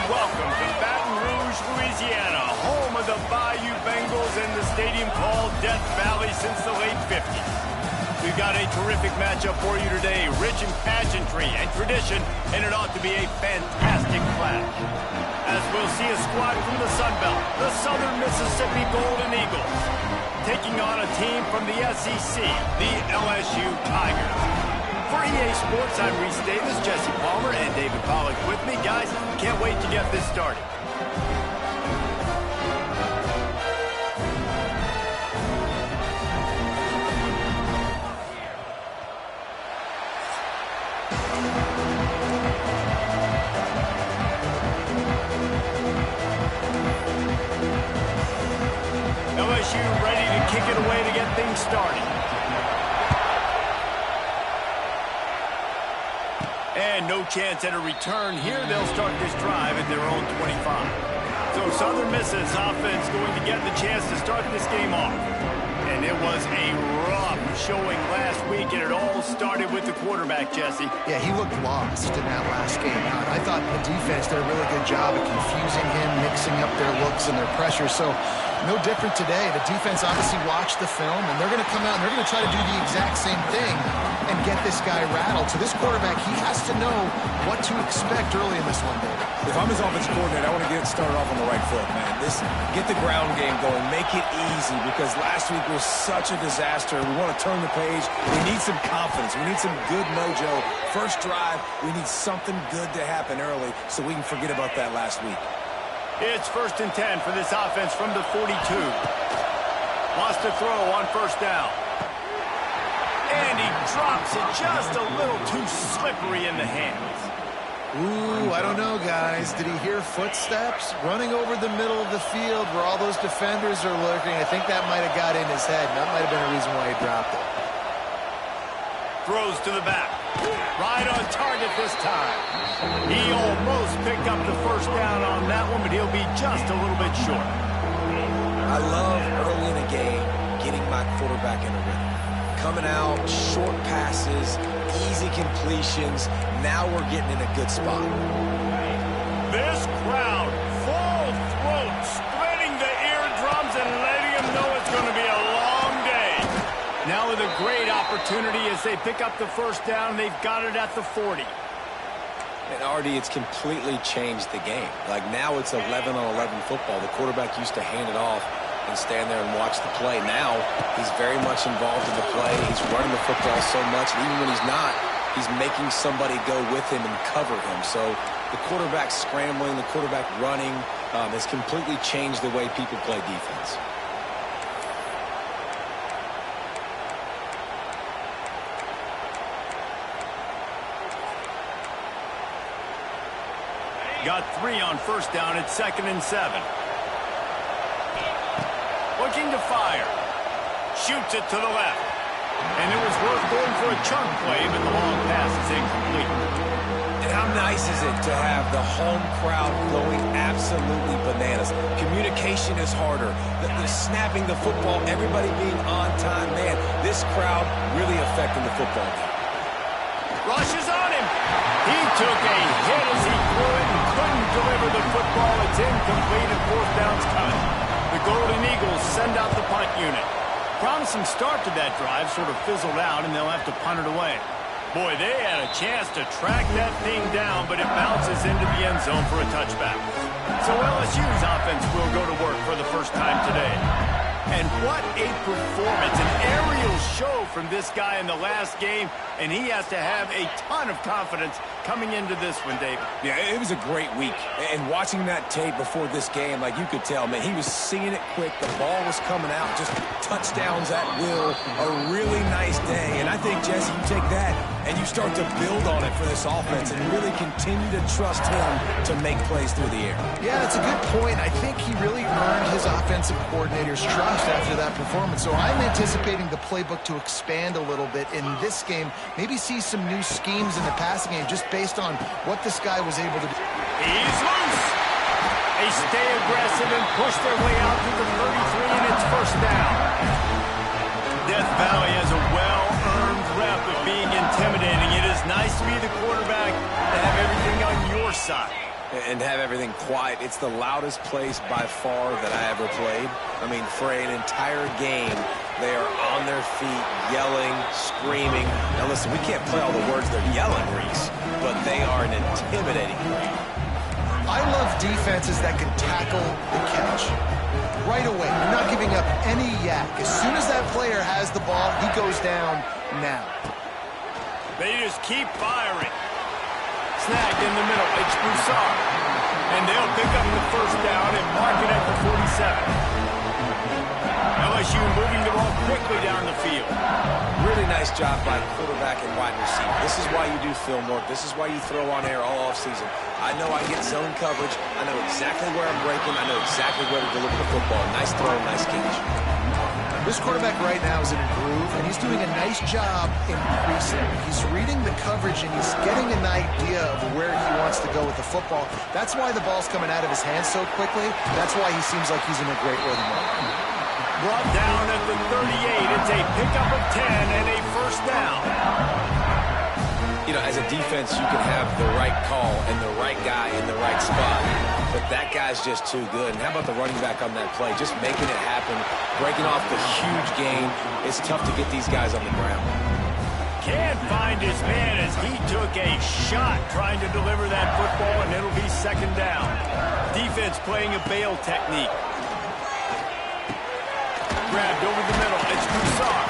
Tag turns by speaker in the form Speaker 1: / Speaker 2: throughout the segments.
Speaker 1: welcome to Baton Rouge, Louisiana, home of the Bayou Bengals and the stadium called Death Valley since the late 50s. We've got a terrific matchup for you today, rich in pageantry and tradition, and it ought to be a fantastic clash. As we'll see a squad from the Sun Belt, the Southern Mississippi Golden Eagles, taking on a team from the SEC, the LSU Tigers. For EA Sports, I'm Reese Davis, Jesse Palmer, and David Pollack with me. Guys, can't wait to get this started. LSU ready to kick it away to get things started. And no chance at a return here. They'll start this drive at their own 25. So Southern Miss's offense going to get the chance to start this game off. And it was a rough showing last week, and it all started with the quarterback, Jesse.
Speaker 2: Yeah, he looked lost in that last game. I thought the defense did a really good job of confusing him, mixing up their looks and their pressure. So no different today. The defense obviously watched the film, and they're going to come out and they're going to try to do the exact same thing and get this guy rattled. So this quarterback, he has to know what to expect early in this one, David.
Speaker 3: If I'm his offensive coordinator, I want to get it started off on the right foot, man. Get the ground game going. Make it easy, because last week was such a disaster. We want to turn the page. We need some confidence. We need some good mojo. First drive, we need something good to happen early so we can forget about that last week.
Speaker 1: It's 1st and 10 for this offense from the 42. Wants to throw on first down. And he drops it just a little too slippery in the hands.
Speaker 2: Ooh, I don't know, guys. Did he hear footsteps running over the middle of the field where all those defenders are lurking? I think that might have got in his head. That might have been a reason why he dropped it.
Speaker 1: Throws to the back. Right on target this time. He almost picked up the first down on that one, but he'll be just a little bit short.
Speaker 3: I love early in a game getting my quarterback in a rhythm. Coming out, short passes, easy completions. Now we're getting in a good spot.
Speaker 1: This crowd, full throat, splitting the eardrums and letting them know it's going to be a long day. Now with a great opportunity as they pick up the first down. They've got it at the 40.
Speaker 3: And Artie, it's completely changed the game. Like now it's 11-on-11 football. The quarterback used to hand it off and stand there and watch the play. Now he's very much involved in the play. He's running the football so much, and even when he's not, he's making somebody go with him and cover him. So the quarterback scrambling, the quarterback running has completely changed the way people play defense.
Speaker 1: Got 3 on first down at 2nd and 7. Looking to fire. Shoots it to the left. And it was worth going for a chunk play, but the long pass is incomplete.
Speaker 3: And how nice is it to have the home crowd going absolutely bananas? Communication is harder. The snapping the football, everybody being on time. Man, this crowd really affecting the football game.
Speaker 1: Rushes on him. He took a hit as he threw it and couldn't deliver the football. It's incomplete and 4th down's coming. The Golden Eagles send out the punt unit. Promising start to that drive, sort of fizzled out, and they'll have to punt it away. Boy, they had a chance to track that thing down, but it bounces into the end zone for a touchback. So LSU's offense will go to work for the first time today. And what a performance, an aerial show from this guy in the last game, and he has to have a ton of confidence coming into this one, David.
Speaker 3: Yeah, it was a great week. And watching that tape before this game, like you could tell, man, he was seeing it quick. The ball was coming out, just touchdowns at will. A really nice day. And I think, Jesse, you take that and you start to build on it for this offense and really continue to trust him to make plays through the air.
Speaker 2: Yeah, that's a good point. I think he really earned his offensive coordinator's trust after that performance. So I'm anticipating the playbook to expand a little bit in this game. Maybe see some new schemes in the passing game just based on what this guy was able to do.
Speaker 1: He's loose. They stay aggressive and push their way out to the 33, and it's first down. Death Valley has a well-earned rep of being intimidating. It is nice to be the quarterback, to have everything on your side.
Speaker 3: and have everything quiet. It's the loudest place by far that I ever played. I mean, for an entire game, they are on their feet, yelling, screaming. Now listen, we can't play all the words they're yelling, Reese, but they are an intimidating crowd.
Speaker 2: I love defenses that can tackle the catch right away. You're not giving up any yak. As soon as that player has the ball, he goes down now.
Speaker 1: They just keep firing. Snagged in the middle. It's Broussard. And they'll pick up the first down and mark it at the 47. LSU moving the ball quickly down the field.
Speaker 3: Really nice job by quarterback and wide receiver. This is why you do film work. This is why you throw on air all offseason. I know I get zone coverage. I know exactly where I'm breaking. I know exactly where to deliver the football. Nice throw, nice catch.
Speaker 2: This quarterback right now is in a groove, and he's doing a nice job increasing. He's reading the coverage, and he's getting an idea of where he wants to go with the football. That's why the ball's coming out of his hands so quickly. That's why he seems like he's in a great rhythm right now.
Speaker 1: Brought down at the 38. It's a pickup of 10 and a first down.
Speaker 3: You know, as a defense, you can have the right call and the right guy in the right spot, but that guy's just too good. And how about the running back on that play? Just making it happen, breaking off the huge gain. It's tough to get these guys on the ground.
Speaker 1: Can't find his man as he took a shot trying to deliver that football, and it'll be second down. Defense playing a bail technique. Grabbed over the middle. It's Broussard.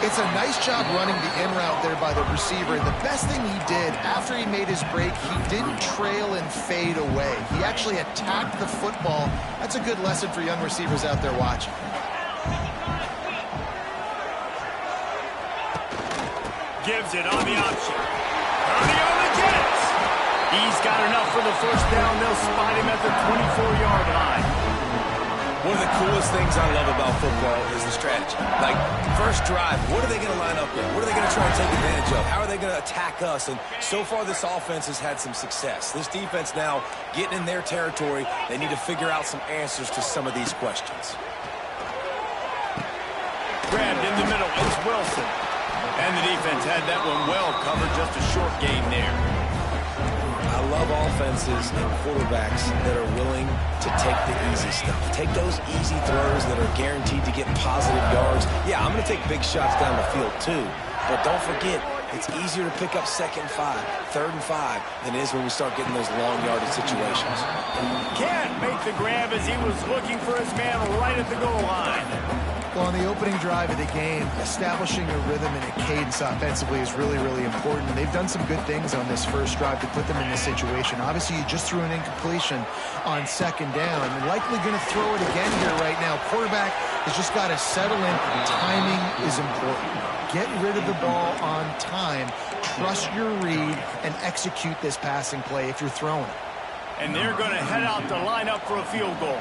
Speaker 2: It's a nice job running the in route there by the receiver. And the best thing he did after he made his break, he didn't trail and fade away. He actually attacked the football. That's a good lesson for young receivers out there watching.
Speaker 1: Gives it on the option. Purdy on the Jets. He's got enough for the first down. They'll spot him at the 24-yard line.
Speaker 3: One of the coolest things I love about football is the strategy. Like, first drive, what are they going to line up in? What are they going to try and take advantage of? How are they going to attack us? And so far, this offense has had some success. This defense now getting in their territory. They need to figure out some answers to some of these questions.
Speaker 1: Grabbed in the middle. It's Wilson. And the defense had that one well covered. Just a short gain there.
Speaker 3: I love offenses and quarterbacks that are willing to take the easy stuff. Take those easy throws that are guaranteed to get positive yards. Yeah, I'm going to take big shots down the field too. But don't forget, it's easier to pick up 2nd and 5, 3rd and 5 than it is when we start getting those long yardage situations.
Speaker 1: Can't make the grab as he was looking for his man right at the goal line.
Speaker 2: Well, on the opening drive of the game, establishing a rhythm and a cadence offensively is really, really important. And they've done some good things on this first drive to put them in this situation. Obviously, you just threw an incompletion on 2nd down. And likely going to throw it again here right now. Quarterback has just got to settle in. Timing is important. Get rid of the ball on time. Trust your read and execute this passing play if you're throwing it.
Speaker 1: And they're going to head out to line up for a field goal.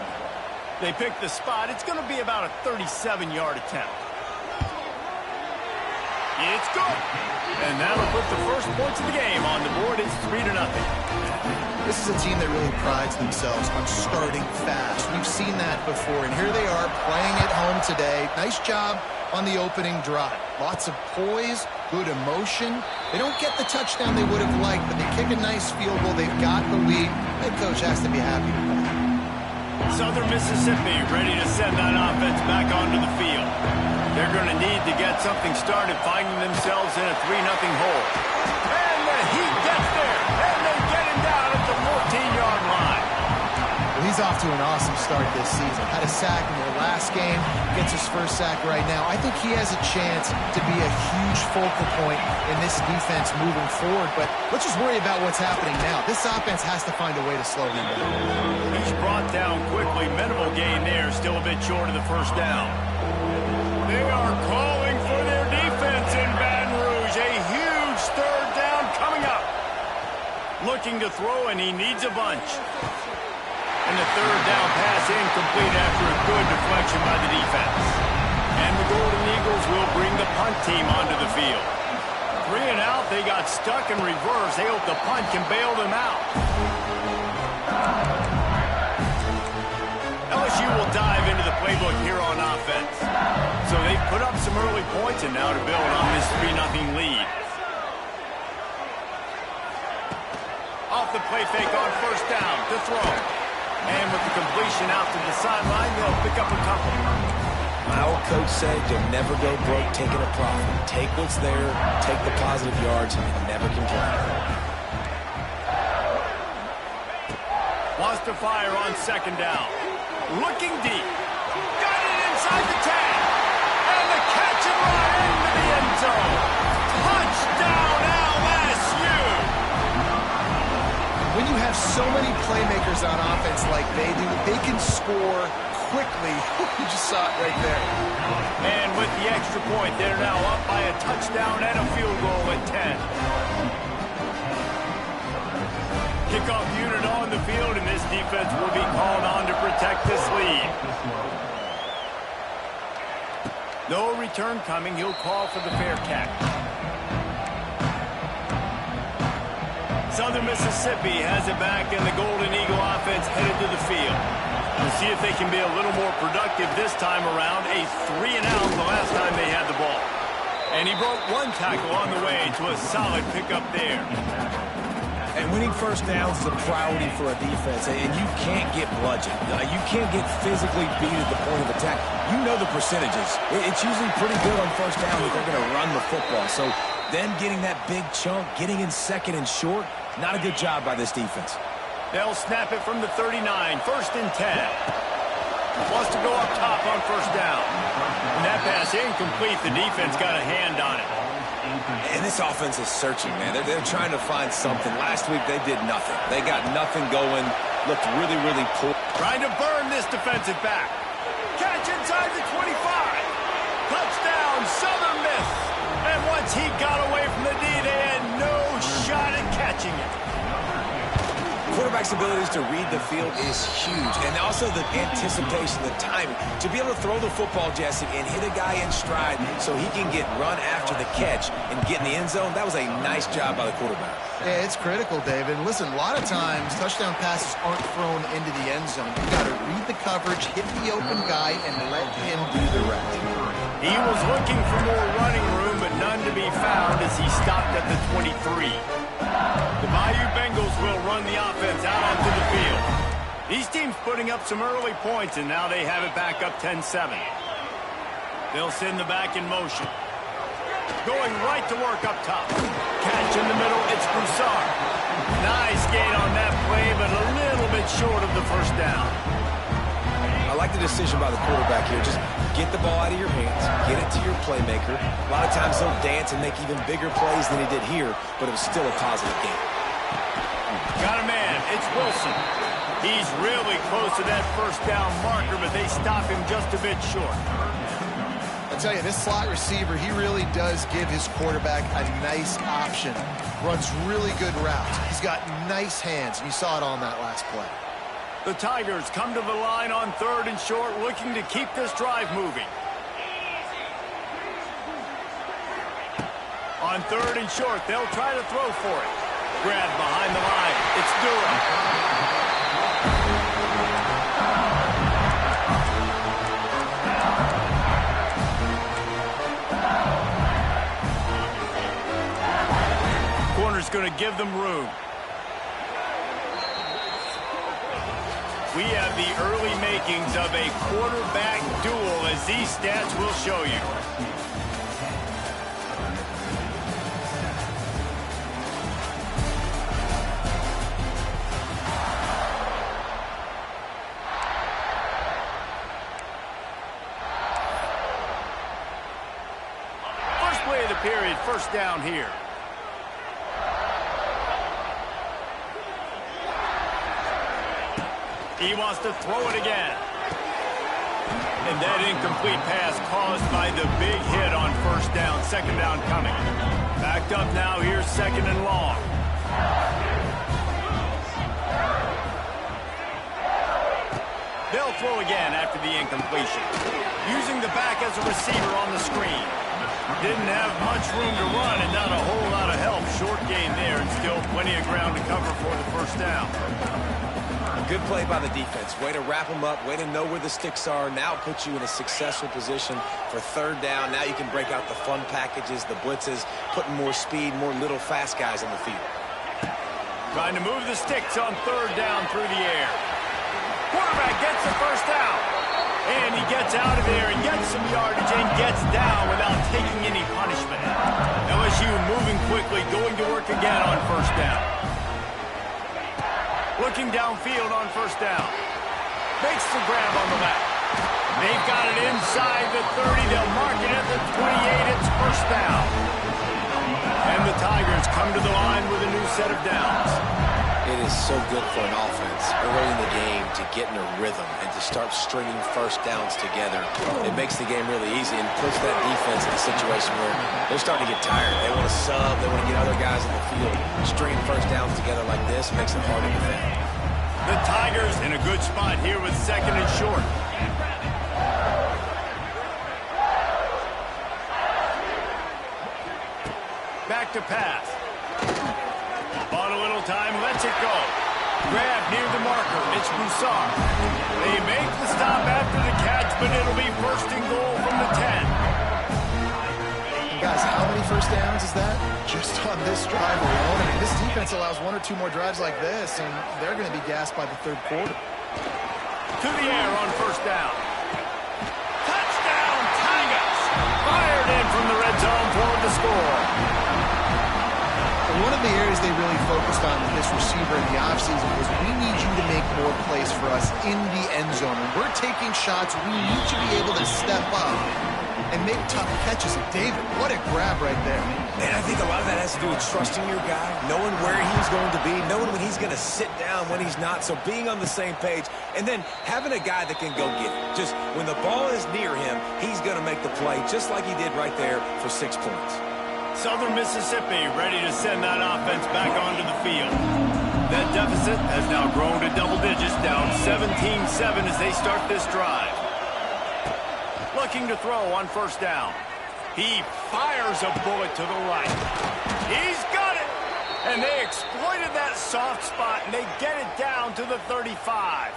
Speaker 1: They pick the spot. It's going to be about a 37-yard attempt. It's good. And that'll put the first points of the game on the board. It's 3-0.
Speaker 2: This is a team that really prides themselves on starting fast. We've seen that before, and here they are playing at home today. Nice job on the opening drive. Lots of poise, good emotion. They don't get the touchdown they would have liked, but they kick a nice field goal. They've got the lead. Head coach has to be happy with that.
Speaker 1: Southern Mississippi ready to send that offense back onto the field. They're going to need to get something started, finding themselves in a 3-0 hole. And the Heat gets there, and they get him down at the 14-yard line.
Speaker 2: Well, he's off to an awesome start this season. Had a sack in their last game, gets his first sack right now. I think he has a chance to be a huge focal point in this defense moving forward, but let's just worry about what's happening now. This offense has to find a way to slow him down.
Speaker 1: He's brought down quickly. Minimal gain there, still a bit short of the first down. They are calling for their defense in Baton Rouge. A huge 3rd down coming up. Looking to throw, and he needs a bunch. And the 3rd down pass incomplete after a good deflection by the defense. And the Golden Eagles will bring the punt team onto the field. 3 and out, they got stuck in reverse. They hope the punt can bail them out. LSU will dive into the playbook here on offense. So they've put up some early points, and now to build on this 3-0 lead. Off the play fake on first down to throw. And with the completion out to the sideline, they'll pick up a couple.
Speaker 3: My old coach said you'll never go broke taking a profit. Take what's there, take the positive yards, and never complain.
Speaker 1: Wants to fire on second down. Looking deep. Got it inside the 10. And the catch and run into the end zone. Touchdown LSU.
Speaker 2: When you have so many playmakers on offense like they do, they can score quickly. You just saw it right there.
Speaker 1: And with the extra point, they're now up by a touchdown and a field goal at 10. Kickoff unit on the field, and this defense will be called on to protect this lead. No return coming. He'll call for the fair catch. Southern Mississippi has it back, and the Golden Eagle offense headed to the field. We'll see if they can be a little more productive this time around. A 3-and-out the last time they had the ball. And he broke one tackle on the way to a solid pickup there.
Speaker 3: And winning first downs is a priority for a defense, and you can't get bludgeoned. You can't get physically beat at the point of attack. You know the percentages. It's usually pretty good on first down that they're going to run the football. So then getting that big chunk, getting in second and short, not a good job by this defense.
Speaker 1: They'll snap it from the 39, first and 10. Wants to go up top on first down. And that pass incomplete. The defense got a hand on it.
Speaker 3: And this offense is searching, man. They're trying to find something. Last week, they did nothing. They got nothing going. Looked really, really poor.
Speaker 1: Trying to burn this defensive back. Catch inside the 25. Touchdown, Southern Miss. And once he got away from the D, they had no shot at catching it.
Speaker 3: Quarterback's abilities to read the field is huge. And also the anticipation, the timing. To be able to throw the football, Jesse, and hit a guy in stride so he can get run after the catch and get in the end zone, that was a nice job by the quarterback.
Speaker 2: Yeah, it's critical, David. Listen, a lot of times touchdown passes aren't thrown into the end zone. You got to read the coverage, hit the open guy, and let him do the rest.
Speaker 1: He was looking for more running room, but none to be found as he stopped at the 23. The Bayou Bengals will run the offense out onto the field. These teams putting up some early points, and now they have it back up 10-7. They'll send the back in motion. Going right to work up top. Catch in the middle, it's Broussard. Nice gain on that play, but a little bit short of the first down.
Speaker 3: I like the decision by the quarterback here. Just get the ball out of your hands, get it to your playmaker. A lot of times he'll dance and make even bigger plays than he did here, but it was still a positive game.
Speaker 1: Got a man, it's Wilson. He's really close to that first down marker, but they stop him just a bit short.
Speaker 2: I'll tell you, this slot receiver, he really does give his quarterback a nice option. Runs really good routes. He's got nice hands, and you saw it on that last play.
Speaker 1: The Tigers come to the line on third and short, looking to keep this drive moving. On third and short, they'll try to throw for it. Grab behind the line. It's Durham. Corner's going to give them room. We have the early makings of a quarterback duel, as these stats will show you. First play of the period, first down here. He wants to throw it again. And that incomplete pass caused by the big hit on first down. Second down coming. Backed up now. Here's second and long. They'll throw again after the incompletion. Using the back as a receiver on the screen. Didn't have much room to run and not a whole lot of help. Short gain there and still plenty of ground to cover for the first down.
Speaker 3: Good play by the defense. Way to wrap them up. Way to know where the sticks are. Now puts you in a successful position for third down. Now you can break out the fun packages, the blitzes, putting more speed, more little fast guys on the field.
Speaker 1: Trying to move the sticks on third down through the air. Quarterback gets the first down. And he gets out of there and gets some yardage and gets down without taking any punishment. LSU moving quickly, going to work again on first down. Looking downfield on first down. Makes the grab on the left. They've got it inside the 30. They'll mark it at the 28. It's first down. And the Tigers come to the line with a new set of downs.
Speaker 3: It is so good for an offense early in the game to get in a rhythm and to start stringing first downs together. It makes the game really easy and puts that defense in a situation where they're starting to get tired. They want to sub. They want to get other guys in the field. Stringing first downs together like this makes it hard to defend.
Speaker 1: The Tigers in a good spot here with second and short. Back to pass. Bought a little time, lets it go. Grab near the marker. It's Broussard. They make the stop after the catch, but it'll be first and goal from the 10.
Speaker 2: Guys, how many first downs is that? Just on this drive alone. I mean, this defense allows one or two more drives like this, and they're going to be gassed by the third quarter.
Speaker 1: To the air on first down. Touchdown, Tigers! Fired in from the red zone toward the score.
Speaker 2: One of the areas they really focused on with this receiver in the offseason was we need you to make more plays for us in the end zone. When we're taking shots, we need to be able to step up and make tough catches. And David, what a grab right there.
Speaker 3: Man, I think a lot of that has to do with trusting your guy, knowing where he's going to be, knowing when he's going to sit down, when he's not. So being on the same page, and then having a guy that can go get it. Just when the ball is near him, he's going to make the play just like he did right there for 6 points.
Speaker 1: Southern Mississippi ready to send that offense back onto the field. That deficit has now grown to double digits, down 17-7 as they start this drive. Looking to throw on first down. He fires a bullet to the right. He's got it! And they exploited that soft spot, and they get it down to the 35.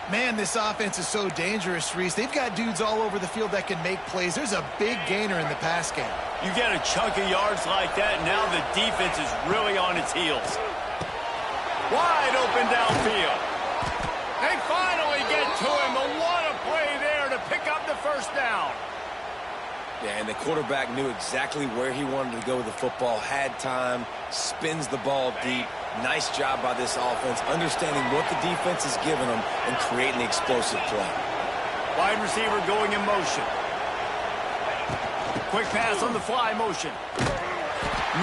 Speaker 2: Man, this offense is so dangerous, Reese. They've got dudes all over the field that can make plays. There's a big gainer in the pass game.
Speaker 1: You get a chunk of yards like that, now the defense is really on its heels. Wide open downfield. They finally get to him. But what a play there to pick up the first down.
Speaker 3: Yeah, and the quarterback knew exactly where he wanted to go with the football, had time, spins the ball deep. Nice job by this offense, understanding what the defense is giving them and creating the explosive play.
Speaker 1: Wide receiver going in motion. Quick pass on the fly motion.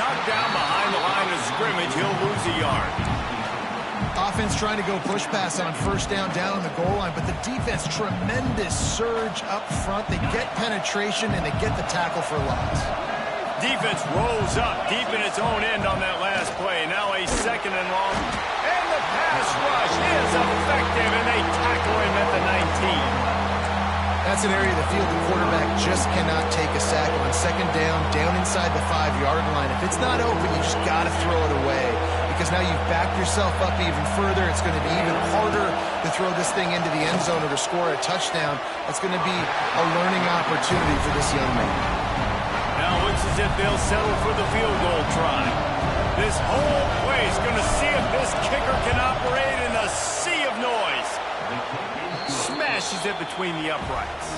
Speaker 1: Knocked down behind the line of scrimmage. He'll lose a yard.
Speaker 2: Offense trying to go push pass on first down on the goal line, but the defense, tremendous surge up front. They get penetration, and they get the tackle for loss.
Speaker 1: Defense rolls up deep in its own end on that last play. Now a second and long. And the pass rush is effective, and they tackle him at the 19.
Speaker 2: That's an area of the field the quarterback just cannot take a sack on. Second down inside the 5-yard line. If it's not open, you just got to throw it away, because now you've backed yourself up even further. It's going to be even harder to throw this thing into the end zone or to score a touchdown. That's going to be a learning opportunity for this young man.
Speaker 1: Now it looks as if they'll settle for the field goal try. This whole play is going to see if this kicker can operate in a sea of noise. Smashes it between the uprights.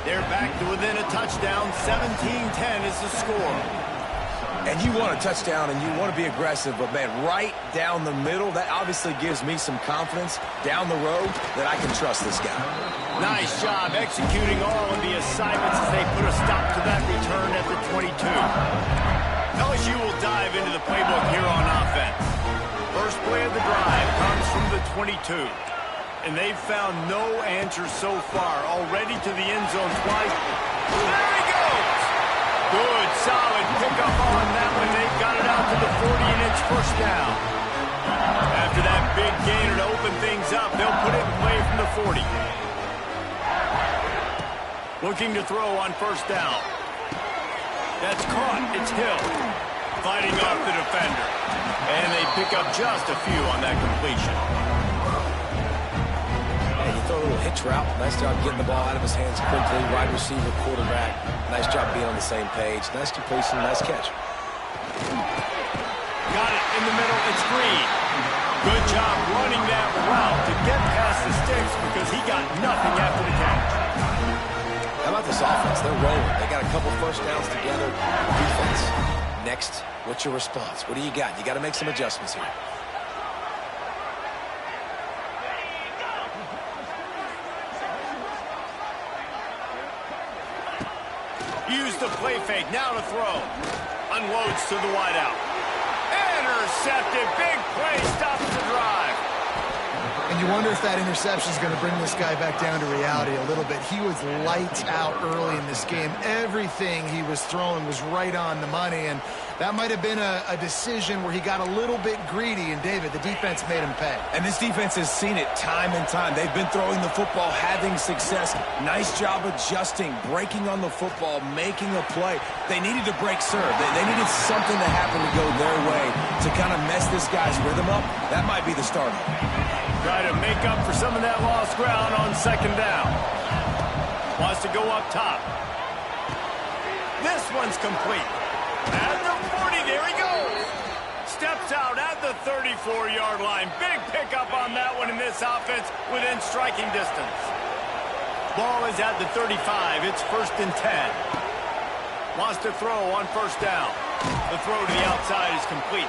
Speaker 1: They're back to within a touchdown. 17-10 is the score.
Speaker 3: And you want a touchdown and you want to be aggressive, but man, right down the middle, that obviously gives me some confidence down the road that I can trust this guy.
Speaker 1: Nice job executing all of the assignments as they put a stop to that return at the 22. LSU will dive into the playbook here on offense. First play of the drive comes from the 22. And they've found no answer so far. Already to the end zone twice. There he goes! Good, solid pickup on that one. They've got it out to the 40, and it's first down. After that big gainer to open things up, they'll put it in play from the 40. Looking to throw on first down. That's caught. It's Hill. Fighting off the defender. And they pick up just a few on that completion.
Speaker 3: Throw a little hitch route. Nice job getting the ball out of his hands quickly. Wide receiver, quarterback. Nice job being on the same page. Nice completion, nice catch.
Speaker 1: got it in the middle. It's Green. Good job running that route to get past the sticks because he got nothing after the catch.
Speaker 3: How about this offense? They're rolling. They got a couple first downs together. Defense. Next, what's your response? What do you got? You got to make some adjustments here.
Speaker 1: Use the play fake. Now to throw. Unloads to the wideout. Intercepted. Big play. Stops the drive.
Speaker 2: And you wonder if that interception is going to bring this guy back down to reality a little bit. He was lights out early in this game. Everything he was throwing was right on the money, and that might have been a decision where he got a little bit greedy, and David, the defense made him pay.
Speaker 3: And this defense has seen it time and time. They've been throwing the football, having success. Nice job adjusting, breaking on the football, making a play. They needed to break serve. They needed something to happen to go their way to kind of mess this guy's rhythm up. That might be the start.
Speaker 1: Try to make up for some of that lost ground on second down. Wants to go up top. This one's complete. At the 40, there he goes. Steps out at the 34-yard line. Big pickup on that one in this offense within striking distance. Ball is at the 35. It's 1st and 10. Wants to throw on first down. The throw to the outside is complete.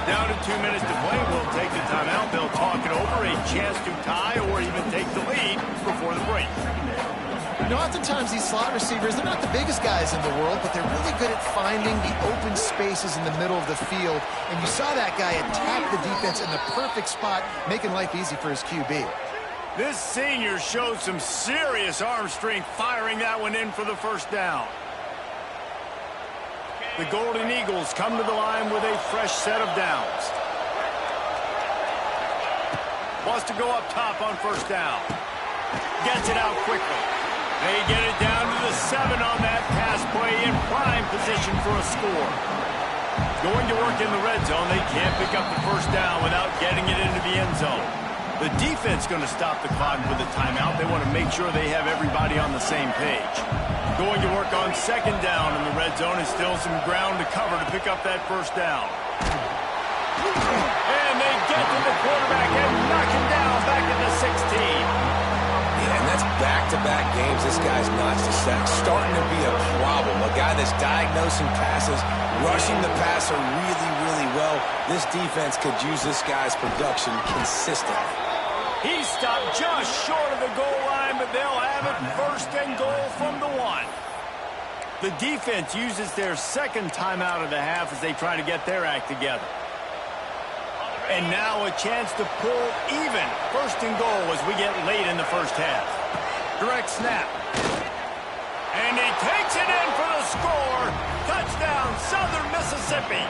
Speaker 1: Down to 2 minutes to play. We'll take the timeout. They'll talk it over. A chance to tie or even take the lead before the break.
Speaker 2: You know, oftentimes these slot receivers, they're not the biggest guys in the world, but they're really good at finding the open spaces in the middle of the field. And you saw that guy attack the defense in the perfect spot, making life easy for his QB.
Speaker 1: This senior showed some serious arm strength firing that one in for the first down. The Golden Eagles come to the line with a fresh set of downs. Wants to go up top on first down. Gets it out quickly. They get it down to the 7 on that pass play in prime position for a score. Going to work in the red zone. They can't pick up the first down without getting it into the end zone. The defense going to stop the clock with a timeout. They want to make sure they have everybody on the same page. Going to work on second down in the red zone and still some ground to cover to pick up that first down. And they get to the quarterback and knock him down back at the 16.
Speaker 3: Yeah, and that's back-to-back games. This guy's notched a sack. Starting to be a problem. A guy that's diagnosing passes, rushing the passer really, really well. This defense could use this guy's production consistently.
Speaker 1: He stopped just short of the goal line, but they'll have it 1st and goal from the 1. The defense uses their second timeout of the half as they try to get their act together. And now a chance to pull even 1st and goal as we get late in the first half. Direct snap. And he takes it in for the score. Touchdown, Southern Mississippi.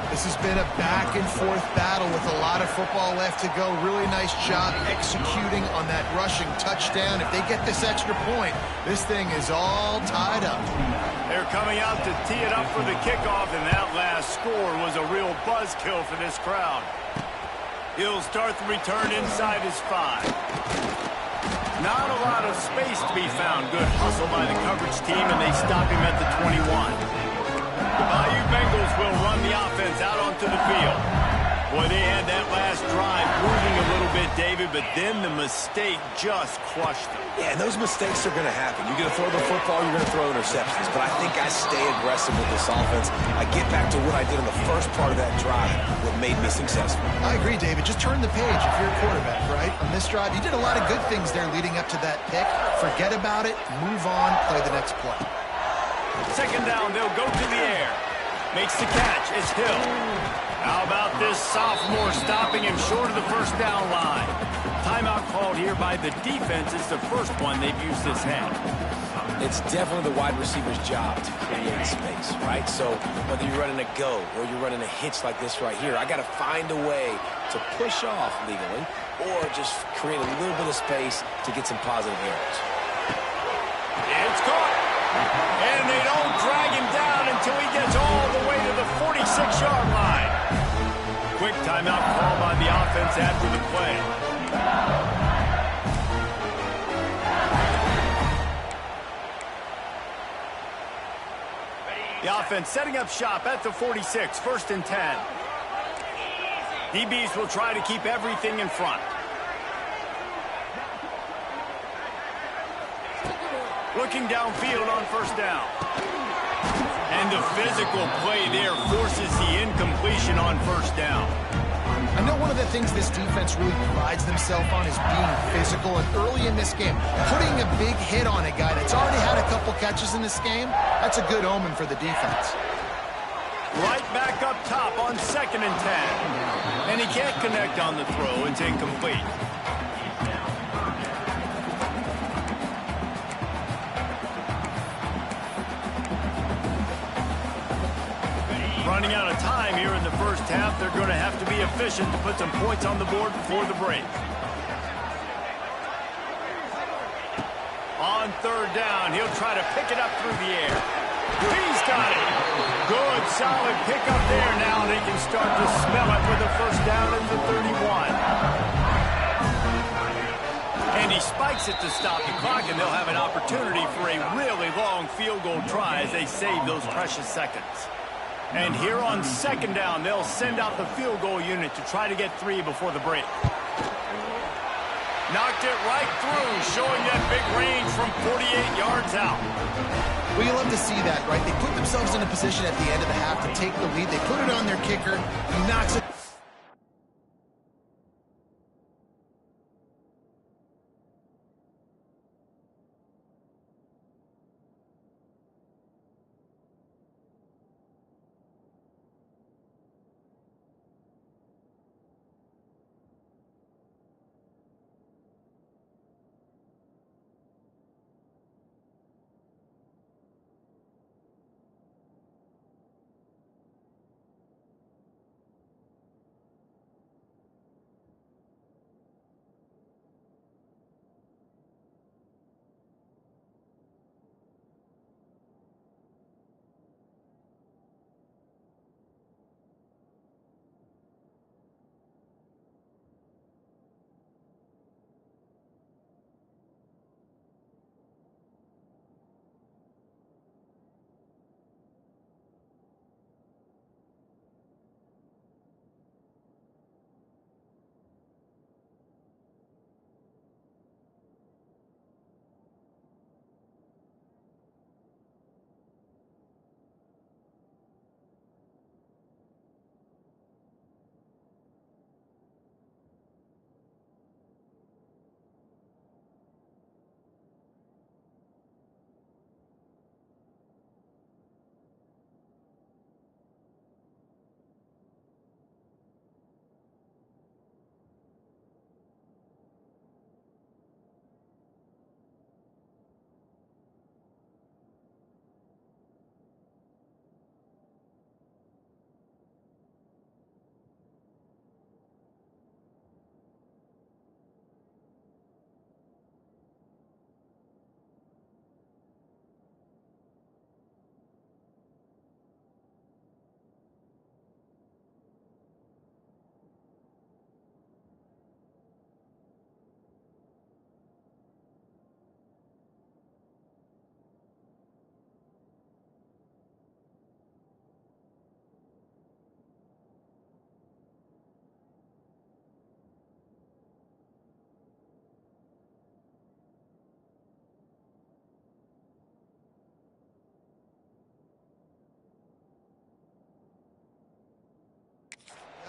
Speaker 2: This has been a back-and-forth battle with a lot of football left to go. Really nice job executing on that rushing touchdown. If they get this extra point, this thing is all tied up.
Speaker 1: They're coming out to tee it up for the kickoff, and that last score was a real buzzkill for this crowd. He'll start the return inside his 5. Not a lot of space to be found. Good hustle by the coverage team, and they stop him at the 21. The Bayou Bengals will run the offense out onto the field. Boy, they had that last drive moving a little bit, David, but then the mistake just crushed them.
Speaker 3: Yeah, and those mistakes are going to happen. You're going to throw the football, you're going to throw interceptions. But I think I stay aggressive with this offense. I get back to what I did in the first part of that drive, what made me successful.
Speaker 2: I agree, David. Just turn the page if you're a quarterback, right? On this drive, you did a lot of good things there leading up to that pick. Forget about it, move on, play the next play.
Speaker 1: Second down, they'll go to the air. Makes the catch. It's Hill. How about this sophomore stopping him short of the first down line? Timeout called here by the defense. It's the first one they've used this half.
Speaker 3: It's definitely the wide receiver's job to create space, right? So whether you're running a go or you're running a hitch like this right here, I got to find a way to push off legally or just create a little bit of space to get some positive yards.
Speaker 1: It's caught. And they don't drag him down until he gets all the way to the 46-yard line. Quick timeout call by the offense after the play. The offense setting up shop at the 46, 1st and 10. DBs will try to keep everything in front. Looking downfield on 1st down. And the physical play there forces the incompletion on 1st down.
Speaker 2: I know one of the things this defense really prides themselves on is being physical, and early in this game, putting a big hit on a guy that's already had a couple catches in this game, that's a good omen for the defense.
Speaker 1: Right back up top on 2nd and 10. And he can't connect on the throw. It's incomplete. Running out of time here in the 1st half. They're going to have to be efficient to put some points on the board before the break. On 3rd down, he'll try to pick it up through the air. He's got it. Good, solid pickup there. Now they can start to smell it with a 1st down in the 31. And he spikes it to stop the clock, and they'll have an opportunity for a really long field goal try as they save those precious seconds. And here on 2nd down, they'll send out the field goal unit to try to get 3 before the break. Knocked it right through, showing that big range from 48 yards out.
Speaker 2: Well, you love to see that, right? They put themselves in a position at the end of the half to take the lead. They put it on their kicker. He knocks it.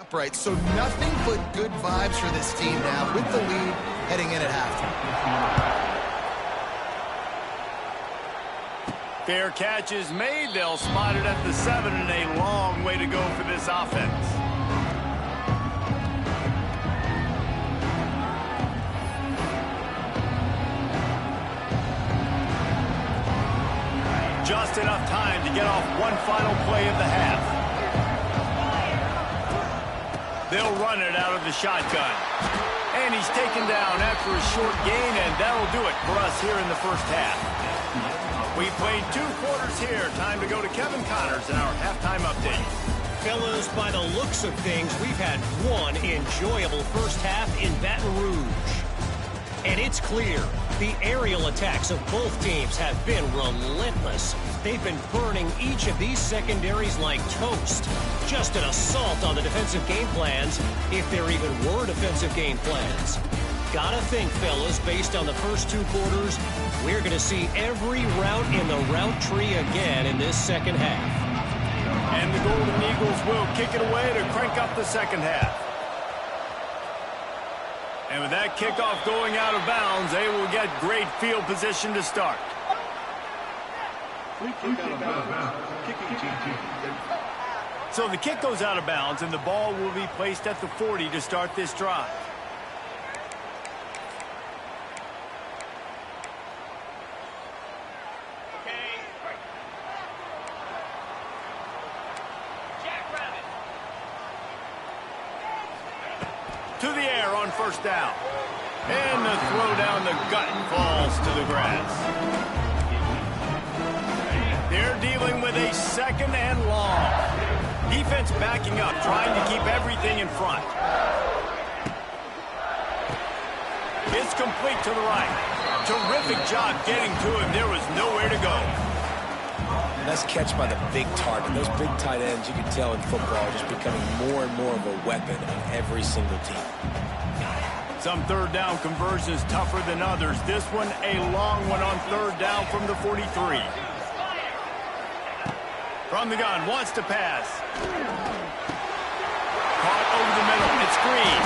Speaker 2: Upright, so nothing but good vibes for this team now with the lead heading in at halftime.
Speaker 1: Fair catch is made. They'll spot it at the 7, and a long way to go for this offense. Just enough time to get off one final play of the half. They'll run it out of the shotgun. And he's taken down after a short gain, and that'll do it for us here in the 1st half. We played 2 quarters here. Time to go to Kevin Connors in our halftime update.
Speaker 4: Fellas, by the looks of things, we've had one enjoyable 1st half in Baton Rouge. And it's clear, the aerial attacks of both teams have been relentless. They've been burning each of these secondaries like toast. Just an assault on the defensive game plans, if there even were defensive game plans. Gotta think, fellas, based on the first 2 quarters, we're going to see every route in the route tree again in this second half.
Speaker 1: And the Golden Eagles will kick it away to crank up the second half. And with that kickoff going out of bounds, they will get great field position to start. So the kick goes out of bounds, and the ball will be placed at the 40 to start this drive. To the air on first down. And the throw down the gut falls to the grass. They're dealing with a second and long. Defense backing up, trying to keep everything in front. It's complete to the right. Terrific job getting to him. There was nowhere to go.
Speaker 3: Nice catch by the big target. Those big tight ends, you can tell in football, are just becoming more and more of a weapon on every single team.
Speaker 1: Some third down conversions tougher than others. This one, a long one on third down from the 43. From the gun, wants to pass. Caught over the middle. It's Green.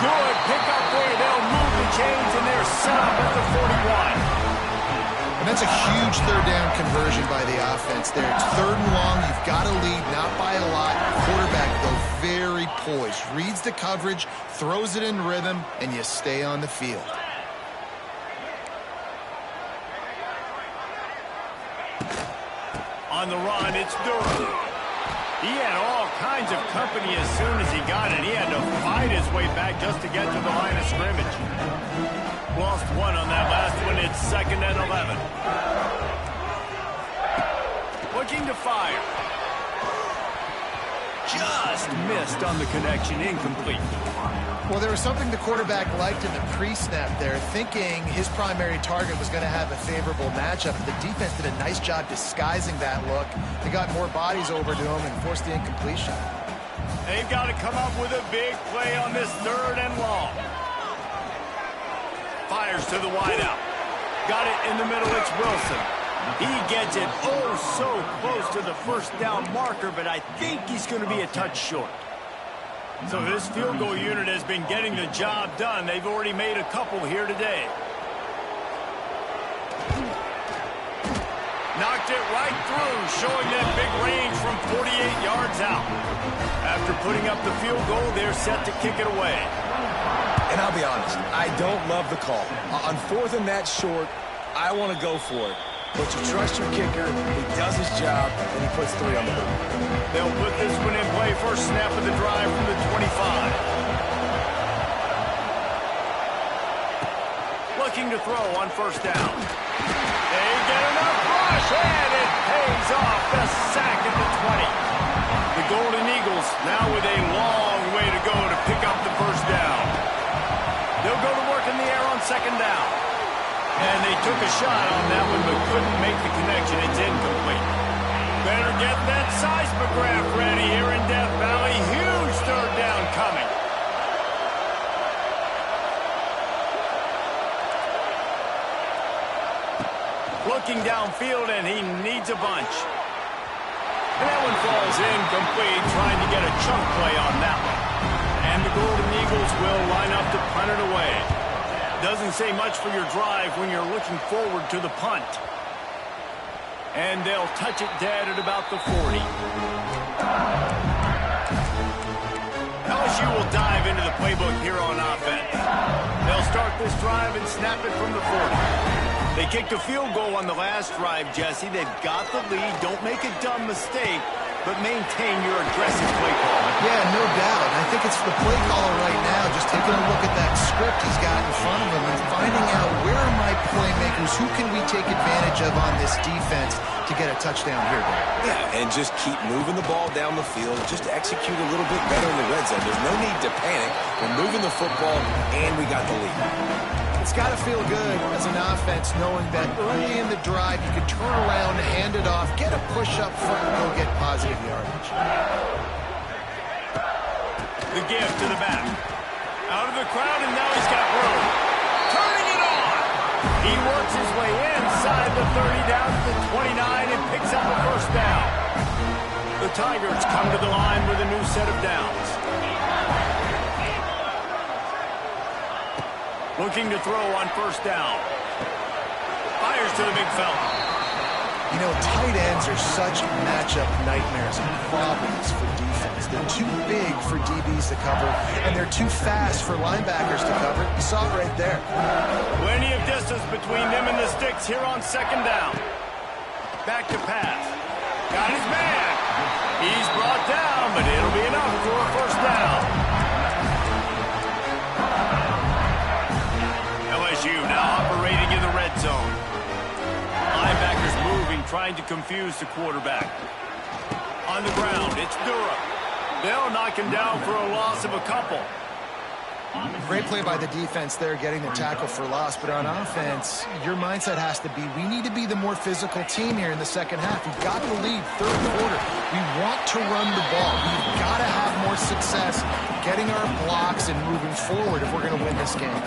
Speaker 1: Good pick up there. They'll move the chains, and they're set up at the 41.
Speaker 2: And that's a huge third down conversion by the offense there. It's third and long. You've got to lead, not by a lot. Quarterback, though, very poised. Reads the coverage, throws it in rhythm, and you stay on the field.
Speaker 1: On the run, it's Durham. He had all kinds of company as soon as he got it. He had to fight his way back just to get to the line of scrimmage. Lost one on that last one. It's second and 11. Looking to fire. Just missed on the connection. Incomplete.
Speaker 2: Well, there was something the quarterback liked in the pre-snap there, thinking his primary target was going to have a favorable matchup. The defense did a nice job disguising that look. They got more bodies over to him and forced the incompletion.
Speaker 1: They've got to come up with a big play on this third and long. Fires to the wideout. Got it in the middle. It's Wilson. He gets it so close to the first down marker, but I think he's going to be a touch short. So this field goal unit has been getting the job done. They've already made a couple here today. Knocked it right through, showing that big range from 48 yards out. After putting up the field goal, they're set to kick it away.
Speaker 3: And I'll be honest, I don't love the call. On fourth and that short, I want to go for it. But you trust your kicker, he does his job, and he puts 3 on the board.
Speaker 1: They'll put this one in play. First snap of the drive from the 25. Looking to throw on first down. They get enough rush, and it pays off. The sack at the 20. The Golden Eagles now with a long way to go to pick up the first down. They'll go to work in the air on second down. And they took a shot on that one, but couldn't make the connection. It's incomplete. Better get that seismograph ready here in Death Valley. Huge third down coming. Looking downfield, and he needs a bunch. And that one falls incomplete, trying to get a chunk play on that one. And the Golden Eagles will line up to punt it away. Doesn't say much for your drive when you're looking forward to the punt. And they'll touch it dead at about the 40. LSU will dive into the playbook here on offense. They'll start this drive and snap it from the 40. They kicked a field goal on the last drive, Jesse. They've got the lead. Don't make a dumb mistake, but maintain your aggressive play call.
Speaker 2: Yeah, no doubt. I think it's the play caller right now just taking a look at that script he's got in front of him and finding out where are my playmakers, who can we take advantage of on this defense to get a touchdown here.
Speaker 3: Yeah, and just keep moving the ball down the field. Just execute a little bit better in the red zone. There's no need to panic. We're moving the football, and we got the lead.
Speaker 2: It's got to feel good as an offense knowing that early in the drive you can turn around, hand it off, get a push up front, and go get positive yardage.
Speaker 1: The give to the back. Out of the crowd, and now he's got room. Turning it on! He works his way inside the 30 down to the 29 and picks up a first down. The Tigers come to the line with a new set of downs. Looking to throw on first down. Fires to the big fella.
Speaker 2: You know, tight ends are such matchup nightmares and problems for defense. They're too big for DBs to cover, and they're too fast for linebackers to cover. You saw it right there.
Speaker 1: Plenty of distance between them and the sticks here on second down. Back to pass. Got his man. He's brought down, but it'll be enough for a first down. LSU now operating in the red zone. Linebackers moving, trying to confuse the quarterback. On the ground, it's Durham. They'll knock him down for a loss of a couple.
Speaker 2: Great play by the defense there, getting the tackle for loss. But on offense, your mindset has to be, we need to be the more physical team here in the second half. We've got the lead, third quarter. We want to run the ball. We've got to have more success getting our blocks and moving forward if we're going to win this game.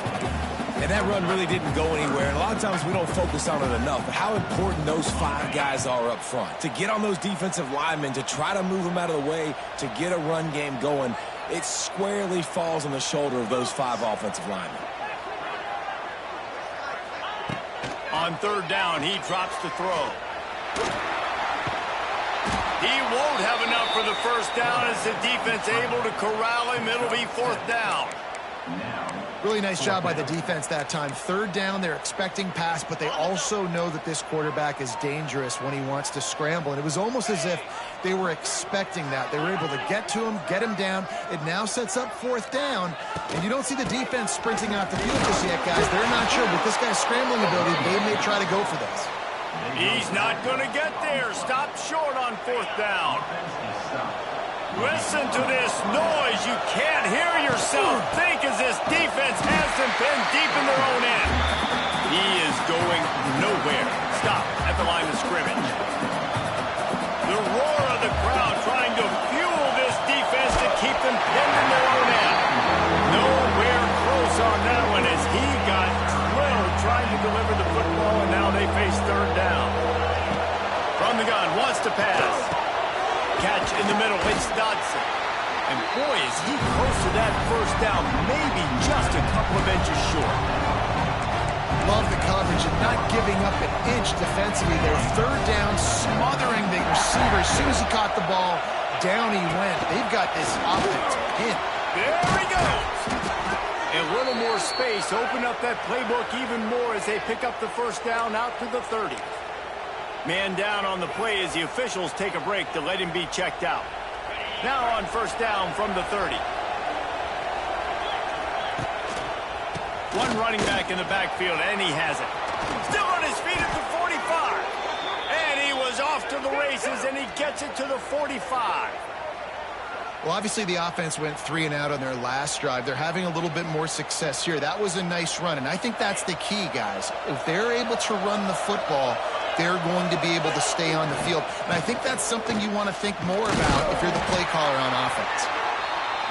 Speaker 3: And that run really didn't go anywhere. And a lot of times we don't focus on it enough. But how important those 5 guys are up front. To get on those defensive linemen, to try to move them out of the way, to get a run game going, it squarely falls on the shoulder of those 5 offensive linemen.
Speaker 1: On third down, he drops the throw. He won't have enough for the first down as the defense able to corral him. It'll be fourth down.
Speaker 2: Really nice job by the defense that time. Third down, they're expecting pass, but they also know that this quarterback is dangerous when he wants to scramble. And it was almost as if they were expecting that. They were able to get to him, get him down. It now sets up fourth down. And you don't see the defense sprinting out the field just yet, guys. They're not sure. With this guy's scrambling ability, they may try to go for this.
Speaker 1: He's not going to get there. Stop short on fourth down. Listen to this noise. You can't hear yourself think as this defense has them pinned deep in their own end. He is going nowhere. Stop at the line of scrimmage. The roar of the crowd trying to fuel this defense to keep them pinned in their own end. Nowhere close on that one as he got drilled trying to deliver the football, and now they face third down. From the gun, wants to pass. Catch in the middle, it's Dodson. And boy, is he close to that first down, maybe just a couple of inches short.
Speaker 2: Love the coverage and not giving up an inch defensively. Their third down, smothering the receiver. As soon as he caught the ball, down he went. They've got this offense pinned.
Speaker 1: There he goes. A little more space, open up that playbook even more as they pick up the first down out to the 30. Man down on the play as the officials take a break to let him be checked out. Now on first down from the 30. One running back in the backfield, and he has it. Still on his feet at the 45. And he was off to the races, and he gets it to the 45.
Speaker 2: Well, obviously the offense went 3 and out on their last drive. They're having a little bit more success here. That was a nice run, and I think that's the key, guys. If they're able to run the football, they're going to be able to stay on the field. And I think that's something you want to think more about if you're the play caller on offense.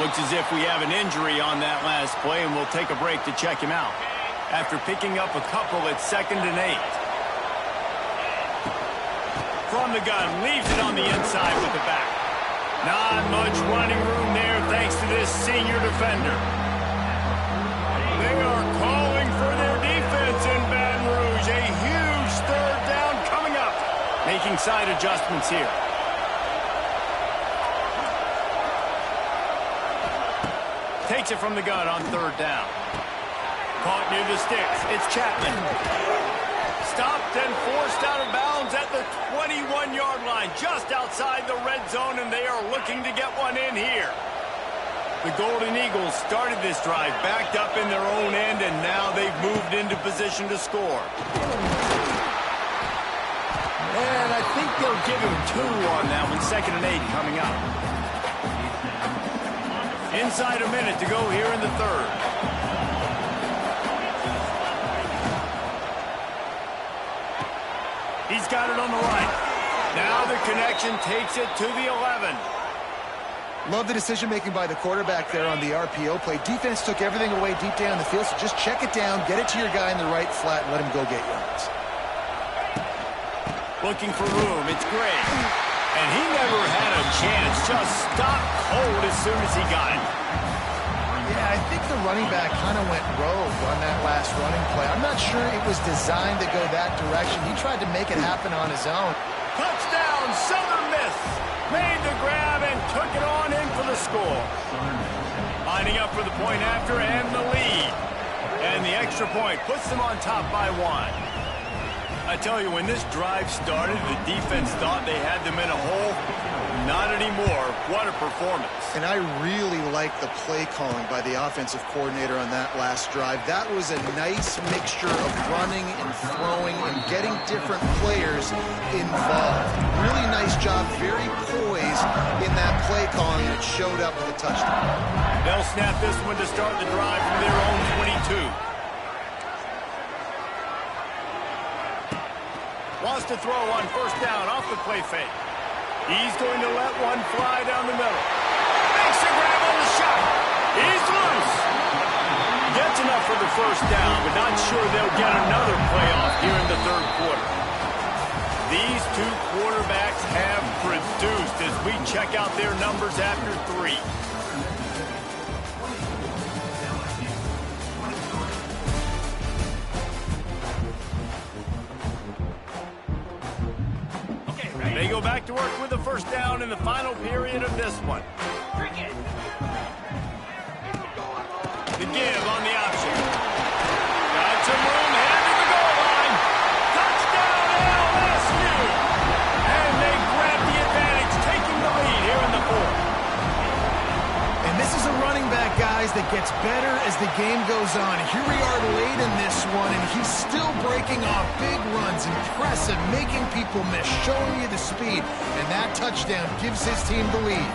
Speaker 1: Looks as if we have an injury on that last play, and we'll take a break to check him out. After picking up a couple at 2nd and 8. From the gun, leaves it on the inside with the back. Not much running room there thanks to this senior defender. They are calling for their defense in Baton Rouge. A huge third down coming up. Making side adjustments here. Takes it from the gun on third down. Caught near the sticks. It's Chapman. Stopped and forced out of bounds at the 21-yard line, just outside the red zone, and they are looking to get one in here. The Golden Eagles started this drive backed up in their own end, and now they've moved into position to score. And I think they'll give him 2 on that one. 2nd and 8 coming up. Inside a minute to go here in the third. He's got it on the right. Now the connection takes it to the 11.
Speaker 2: Love the decision-making by the quarterback there on the RPO play. Defense took everything away deep down the field, so just check it down, get it to your guy in the right flat, and let him go get yards.
Speaker 1: Looking for room. It's Gray. And he never had a chance. Just stopped cold as soon as he got it.
Speaker 2: Yeah, I think the running back kind of went rogue on that last running play. I'm not sure it was designed to go that direction. He tried to make it happen on his own.
Speaker 1: Touchdown, Southern Miss. Made the grab and took it on in for the score. Lining up for the point after and the lead. And the extra point puts them on top by 1. I tell you, when this drive started, the defense thought they had them in a hole. Not anymore. What a performance.
Speaker 2: And I really like the play calling by the offensive coordinator on that last drive. That was a nice mixture of running and throwing and getting different players involved. Really nice job, very poised in that play calling, and it showed up with a touchdown.
Speaker 1: They'll snap this one to start the drive from their own 22. Wants to throw on first down off the play fake. He's going to let one fly down the middle. Makes a grab on the shot. He's loose. Gets enough for the first down, but not sure they'll get another playoff here in the third quarter. These two quarterbacks have produced as we check out their numbers after 3. They go back to work with the first down in the final period of this one. The give on the option. Got some room, headed to the goal line. Touchdown, LSU! And they grab the advantage, taking the lead here in the 4th.
Speaker 2: And this is a running back, guys, that gets better as the game goes on. Here we are late in this one, and he's still breaking off big runs. Impressive, making people miss, showing you the speed. And that touchdown gives his team the lead.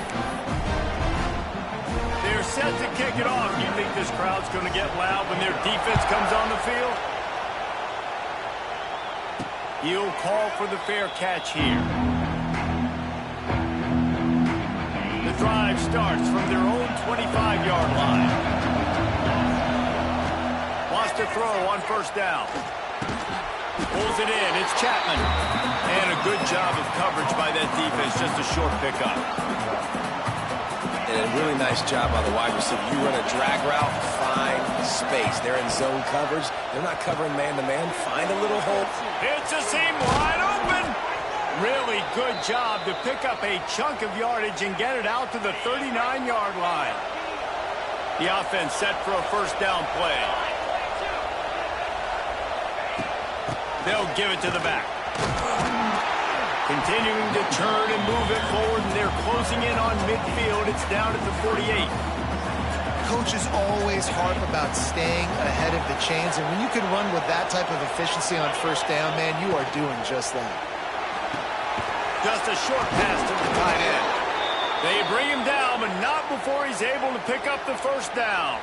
Speaker 1: They're set to kick it off. You think this crowd's going to get loud when their defense comes on the field? He'll call for the fair catch here. The drive starts from their own 25-yard line. Wants to throw on first down. Pulls it in. It's Chapman. And a good job of coverage by that defense. Just a short pickup.
Speaker 3: And a really nice job by the wide receiver. You run a drag route, find space. They're in zone coverage. They're not covering man-to-man. Find a little hole.
Speaker 1: It's a seam wide open. Really good job to pick up a chunk of yardage and get it out to the 39-yard line. The offense set for a first down play. They'll give it to the back. Continuing to turn and move it forward, and they're closing in on midfield. It's down at the 48.
Speaker 2: Coaches always harp about staying ahead of the chains, and when you can run with that type of efficiency on first down, man, you are doing just that.
Speaker 1: Just a short pass to the tight end. They bring him down, but not before he's able to pick up the first down.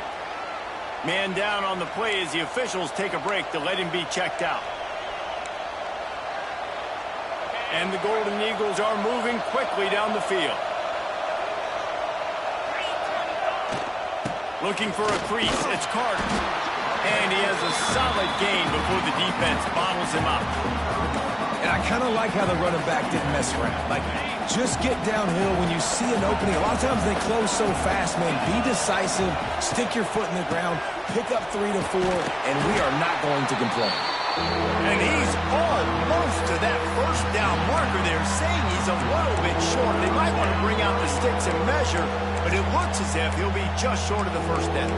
Speaker 1: Man down on the play as the officials take a break to let him be checked out. And the Golden Eagles are moving quickly down the field. Looking for a crease, it's Carter. And he has a solid gain before the defense bottles him up.
Speaker 5: And I kind of like how the running back didn't mess around. Like, just get downhill when you see an opening. A lot of times they close so fast, man. Be decisive, stick your foot in the ground, pick up 3 to 4, and we are not going to complain.
Speaker 1: And he's almost to that first down marker there, saying he's a little bit short. They might want to bring out the sticks and measure, but it looks as if he'll be just short of the first down.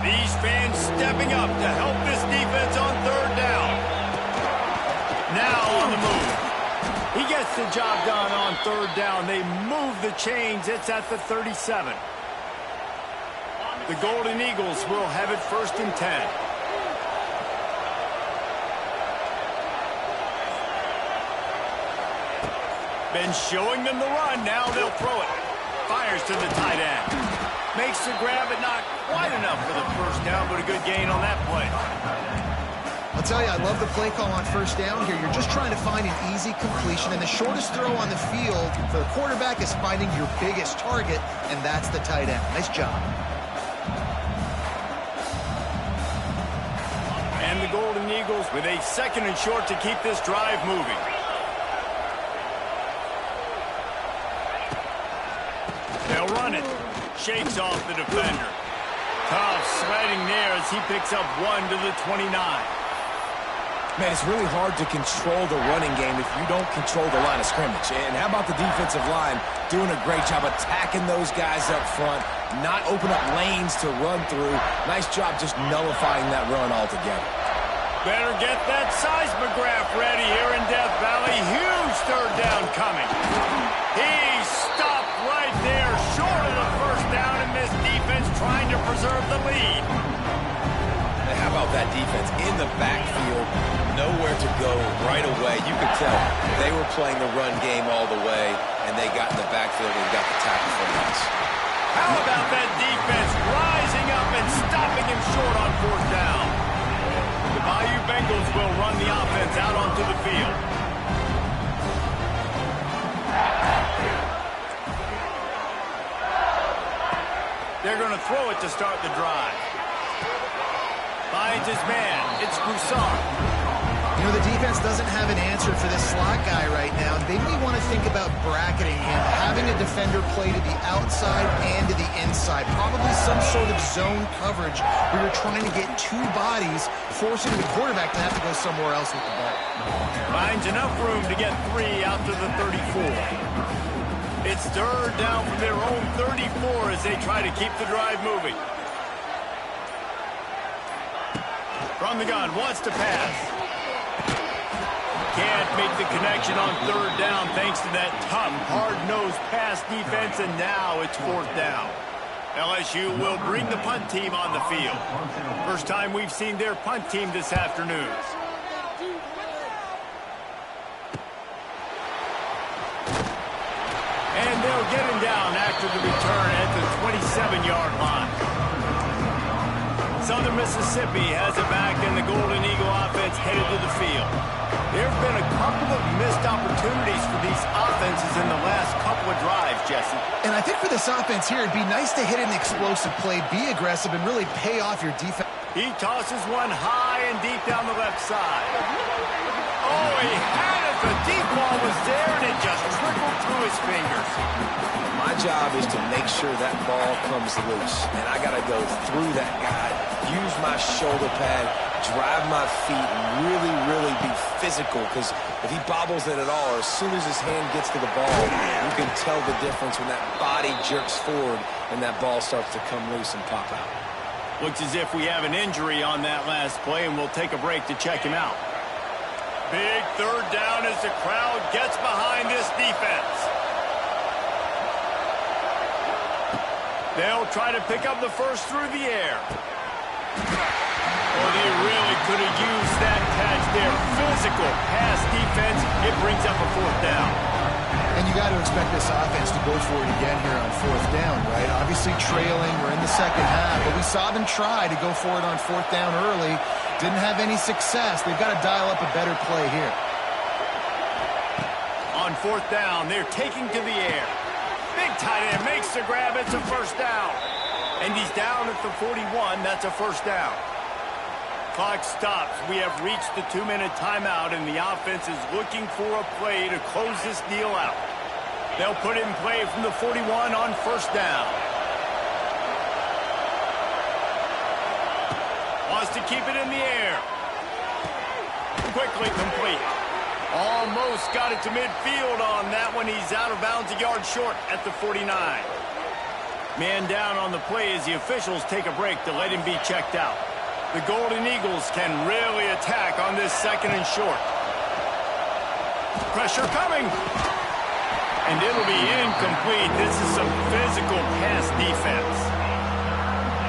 Speaker 1: These fans stepping up to help this defense on third down. Now on the move. He gets the job done on third down. They move the chains. It's at the 37. The Golden Eagles will have it first and 10. Been showing them the run. Now they'll throw it. Fires to the tight end. Makes the grab, but not quite enough for the first down, but a good gain on that play.
Speaker 2: A I'll tell you, I love the play call on first down here. You're just trying to find an easy completion, and the shortest throw on the field for the quarterback is finding your biggest target, and that's the tight end. Nice job.
Speaker 1: And the Golden Eagles with a 2nd and short to keep this drive moving. They'll run it. Shakes off the defender. Tough sledding there as he picks up 1 to the 29.
Speaker 5: Man, it's really hard to control the running game if you don't control the line of scrimmage. And how about the defensive line doing a great job attacking those guys up front, not open up lanes to run through. Nice job just nullifying that run altogether.
Speaker 1: Better get that seismograph ready here in Death Valley. Huge 3rd down coming. He stopped right there, short of the 1st down, and this defense trying to preserve the lead.
Speaker 3: And how about that defense in the backfield, nowhere to go right away. You could tell they were playing the run game all the way, and they got in the backfield and got the tackle for loss.
Speaker 1: How about that defense rising up and stopping him short on 4th down? The Bayou Bengals will run the offense out onto the field. They're going to throw it to start the drive. Finds his man. It's Broussard.
Speaker 2: You know, the defense doesn't have an answer for this slot guy right now. They may want to think about bracketing him, having a defender play to the outside and to the inside. Probably some sort of zone coverage where you're trying to get 2 bodies, forcing the quarterback to have to go somewhere else with the ball.
Speaker 1: Finds enough room to get 3 out to the 34. It's 3rd down from their own 34 as they try to keep the drive moving. From the gun, wants to pass. Can't make the connection on 3rd down thanks to that tough, hard-nosed pass defense, and now it's 4th down. LSU will bring the punt team on the field. First time we've seen their punt team this afternoon. And they'll get him down after the return at the 27-yard line. Southern Mississippi has it back, and the Golden Eagle offense headed to the field. There have been a couple of missed opportunities for these offenses in the last couple of drives, Jesse.
Speaker 2: And I think for this offense here, it'd be nice to hit an explosive play, be aggressive, and really pay off your defense.
Speaker 1: He tosses one high and deep down the left side. Oh, he had it. The deep ball was there, and it just trickled through his fingers.
Speaker 3: My job is to make sure that ball comes loose, and I got to go through that guy, use my shoulder pad, drive my feet, and really, really be physical, because if he bobbles it at all, or as soon as his hand gets to the ball, you can tell the difference when that body jerks forward and that ball starts to come loose and pop out.
Speaker 1: Looks as if we have an injury on that last play, and we'll take a break to check him out. Big 3rd down as the crowd gets behind this defense. They'll try to pick up the first through the air. Oh, they really could have used that catch there. Physical pass defense. It brings up a 4th down.
Speaker 2: And you got to expect this offense to go for it again here on 4th down, right? Obviously trailing. We're in the 2nd half, but we saw them try to go for it on 4th down early. Didn't have any success. They've got to dial up a better play here.
Speaker 1: On 4th down, they're taking to the air. Big tight end makes the grab. It's a 1st down. And he's down at the 41. That's a 1st down. Clock stops. We have reached the 2-minute timeout, and the offense is looking for a play to close this deal out. They'll put it in play from the 41 on 1st down. Wants to keep it in the air. Quickly complete. Almost got it to midfield on that one. He's out of bounds a yard short at the 49. Man down on the play as the officials take a break to let him be checked out. The Golden Eagles can really attack on this 2nd and short. Pressure coming. And it'll be incomplete. This is some physical pass defense.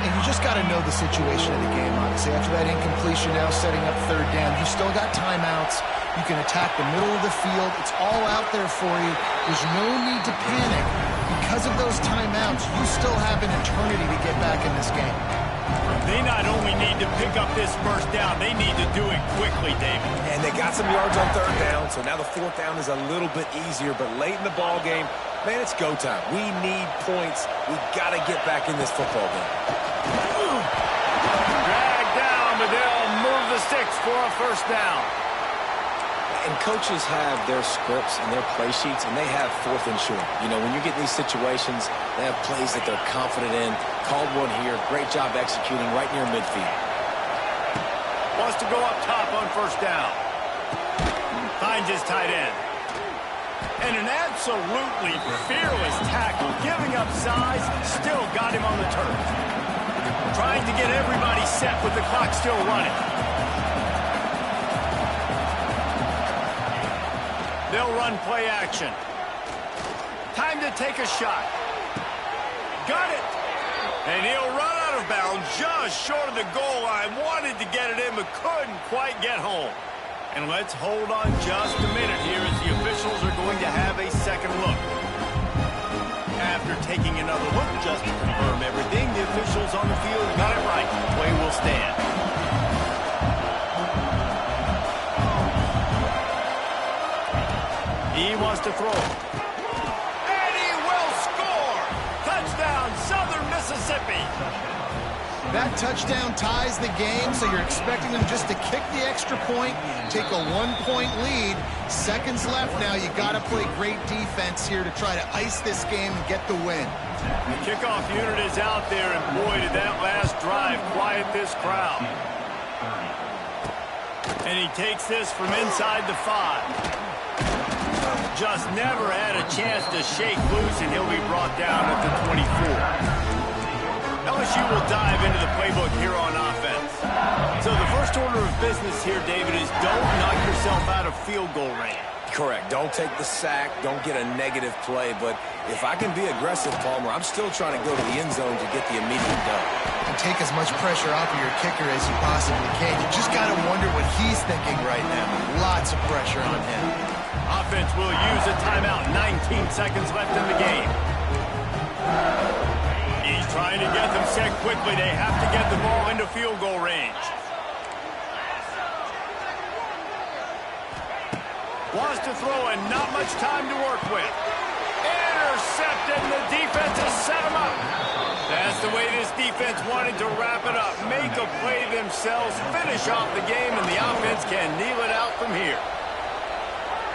Speaker 2: And you just got to know the situation of the game, honestly. After that incompletion, now setting up 3rd down. You've still got timeouts. You can attack the middle of the field. It's all out there for you. There's no need to panic. Because of those timeouts, you still have an eternity to get back in this game.
Speaker 1: They not only need to pick up this first down. They need to do it quickly, David.
Speaker 5: And they got some yards on third down, so now the fourth down is a little bit easier. But late in the ball game, man, it's go time. We need points. We got to get back in this football game.
Speaker 1: Dragged down, but they'll move the sticks for a first down.
Speaker 3: And coaches have their scripts and their play sheets, and they have fourth and short. You know, when you get in these situations, they have plays that they're confident in. Called one here. Great job executing right near midfield.
Speaker 1: Wants to go up top on first down. Finds his tight end. And an absolutely fearless tackle, giving up size, still got him on the turf. Trying to get everybody set with the clock still running. They'll run play action. Time to take a shot. Got it. And he'll run out of bounds just short of the goal line. Wanted to get it in, but couldn't quite get home. And let's hold on just a minute here as the officials are going to have a second look. After taking another look just to confirm everything, the officials on the field got it right. Play will stand. He wants to throw. And he will score! Touchdown, Southern Mississippi!
Speaker 2: That touchdown ties the game, so you're expecting them just to kick the extra point, take a one-point lead. Seconds left now. You got to play great defense here to try to ice this game and get the win.
Speaker 1: The kickoff unit is out there, and boy, did that last drive quiet this crowd. And he takes this from inside the 5. Just never had a chance to shake loose, and he'll be brought down at the 24. LSU will dive into the playbook here on offense. So the first order of business here, David, is don't knock yourself out of field goal range.
Speaker 5: Correct. Don't take the sack. Don't get a negative play. But if I can be aggressive, Palmer, I'm still trying to go to the end zone to get the immediate dub.
Speaker 2: And take as much pressure off of your kicker as you possibly can. You just got to wonder what he's thinking right now. Lots of pressure on him.
Speaker 1: Offense will use a timeout. 19 seconds left in the game. He's trying to get them set quickly. They have to get the ball into field goal range. Wants to throw and not much time to work with. Intercepted, and the defense has set him up. That's the way this defense wanted to wrap it up. Make a play themselves, finish off the game, and the offense can kneel it out from here.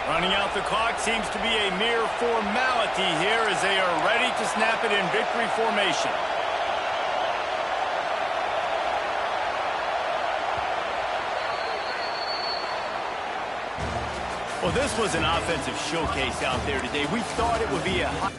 Speaker 1: Running out the clock seems to be a mere formality here as they are ready to snap it in victory formation. Well, this was an offensive showcase out there today. We thought it would be a hot...